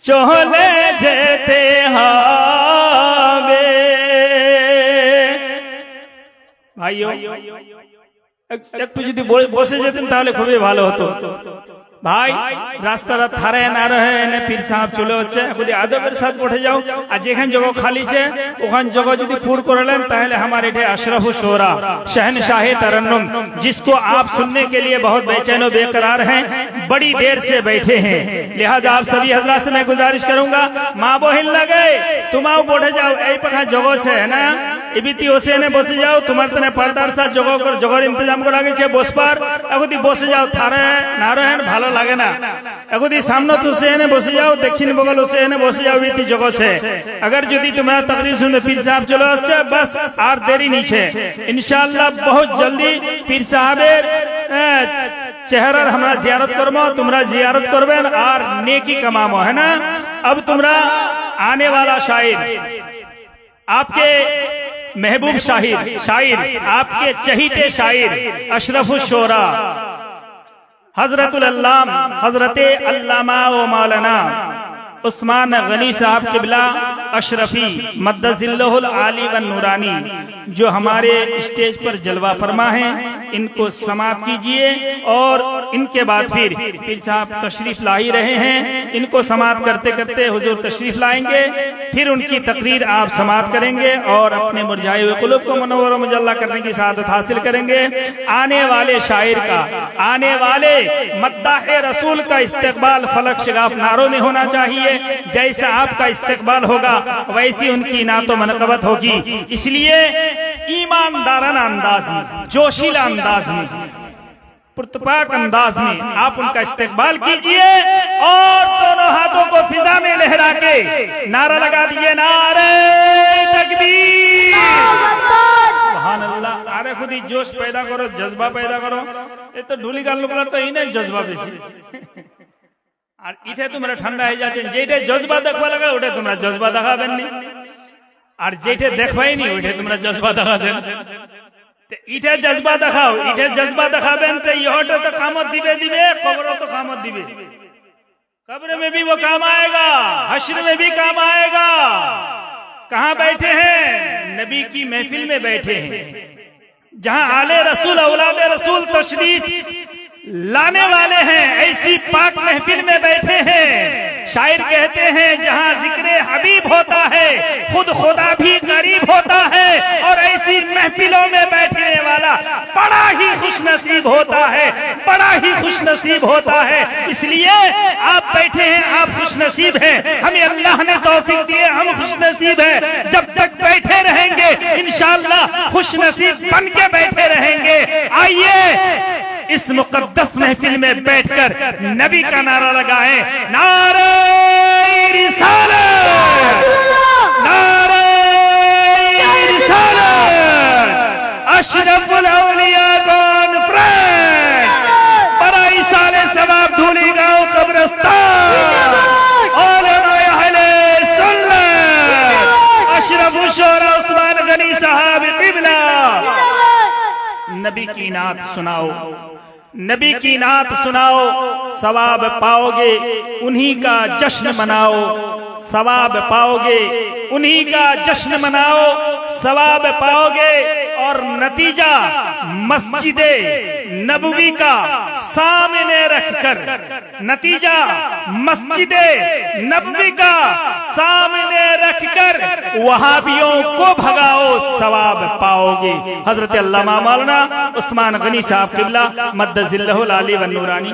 চলে যেতে হবে। ভাইও একটু যদি বসে যেতেন তাহলে খুবই ভালো হতো। ভাই রাস্তাটা ধারে না রহে এনে পীর সাহেব চলে হচ্ছে, যদি আদবের সাথে উঠে যাও আর যেখানে জগহ খালিছে ওখান জগহ যদি পুর করলেন তাহলে हमारे এটে अशरफ शोरा शहनशाह तरन्नुम जिसको आप सुनने के लिए बहुत बेचैन और बेकरार हैं, बड़ी देर से बैठे हैं। लिहाजा आप सभी हजरात से मैं गुजारिश करूंगा माँ बहन लगे तुमाओ बोठे जाओ এই পাখা জগহ છે না ইবিতি ওসেনে বসে যাও, তোমার তনে পর্দার সাথে জগহর ইন্তজাম করা গেছে বসবার, এগোদি বসে যাও থারে না রহেন ভালো লাগে না, এগোদি সামনে তো সেনে বসে যাও দক্ষিণ বগল সেনে বসে যাও ইতি জগহ છે। अगर যদি তোমরা तकरीर सुनने पीर साहब চলে আসছে बस আর দেরি নিছে इंशाअल्लाह बहुत जल्दी पीर साहेবের চেহারার আমরা জিয়ারত করব, তোমরা জিয়ারত করবেন আর नेकी कमामो है ना। अब तुमरा आने वाला शायर आपके महबूब शायर आपके चहीते शायर अशरफुल शोरा हजरतुल अल्लाम हजरते अल्लामा व मौलाना उस्मान गनी साहब किबला अशरफी मद्दजिल्लहुल आली व नूरानी जो हमारे स्टेज पर जलवा फरमा हैं, इनको समाप्त कीजिए और इनके बाद फिर पीर साहब तशरीफ ला ही रहे हैं, इनको समाप्त करते करते हुजूर तशरीफ लाएंगे, फिर उनकी तकरीर आप समाप्त करेंगे और अपने मुरझाए हुए कुलूब को मुनव्वर व मुजल्ला करने की सआदत हासिल करेंगे। आने वाले शायर का, आने वाले मद्दाहे रसूल का इस्तकबाल फलक शगाफ नारों में होना चाहिए। जैसा आपका इस्तकबाल होगा वैसी उनकी नातो मनकबत होगी। इसलिए ईमानदाराना अंदाज में, जोशीला अंदाज में, पुरतपाक अंदाज में आप उनका इस्तकबाल कीजिए और दोनों हाथों को फिजा में लहरा के नारा लगा दिए, नारे तकबीर सुभान अल्लाह। अरे खुद ही जोश पैदा करो, जज्बा पैदा करो। ये तो ढूली गाल लोग तो ही नहीं जज्बा बेशी আর ইঠে তোমরা ঠান্ডা হয়ে যাচ্ছেন, যেটা জজবা দেখবা লাগা ওটা তোমরা জজবা দেখাবেন নি, আর যেটা দেখবাই নি ওইটা তোমরা জজবা দেখাছেন। ইঠে জজবা দেখাও, ইঠে জজবা দেখাবেন তো ইহটা তো কামত দিবে কবর তো কামত দিবে, कब्र में भी वो काम आएगा, हश्र में भी काम आएगा। कहाँ बैठे हैं? नबी की महफिल में बैठे हैं, जहाँ आले रसूल औलादे रसूल तशरीफ लाने वाले हैं, ऐसी पाक महफिल में बैठे हैं। शायर कहते हैं जहाँ जिक्र हबीब होता है खुद खुदा भी करीब होता है, और ऐसी महफिलों में बैठने वाला बड़ा ही खुशनसीब होता है, बड़ा ही खुशनसीब होता है। इसलिए आप बैठे हैं, आप खुशनसीब हैं, हमें अल्लाह ने तौफीक दिए, हम खुशनसीब हैं। जब तक बैठे रहेंगे इंशाअल्लाह खुशनसीब बन के बैठे रहेंगे। आइए इस मुकद्दस महफिल में बैठकर नबी का नारा लगाएं, नारे रिसालत, नारे रिसालत, अशरफुल औलिया कॉन्फ्रेंस, बड़ा इसाले सवाब धूली गांव कब्रिस्तान, उलमाए अहले सुन्नत, अशरफुल शोरा उस्मान गनी साहब किबला। नबी की नात सुनाओ, नबी की नात सुनाओ, सवाब पाओगे, उन्हीं का जश्न मनाओ, सवाब पाओगे, उन्हीं का जश्न मनाओ, सवाब पाओगे। और नतीजा मस्जिदे नबवी का सामने रखकर, नतीजा मस्जिदे नबवी का सामने रखकर वहाबियों को भगाओ, सवाब पाओगे। हजरत अल्लामा मौलाना उस्मान गनी साहब किबला मद्दजिल्लहुल आली व नूरानी।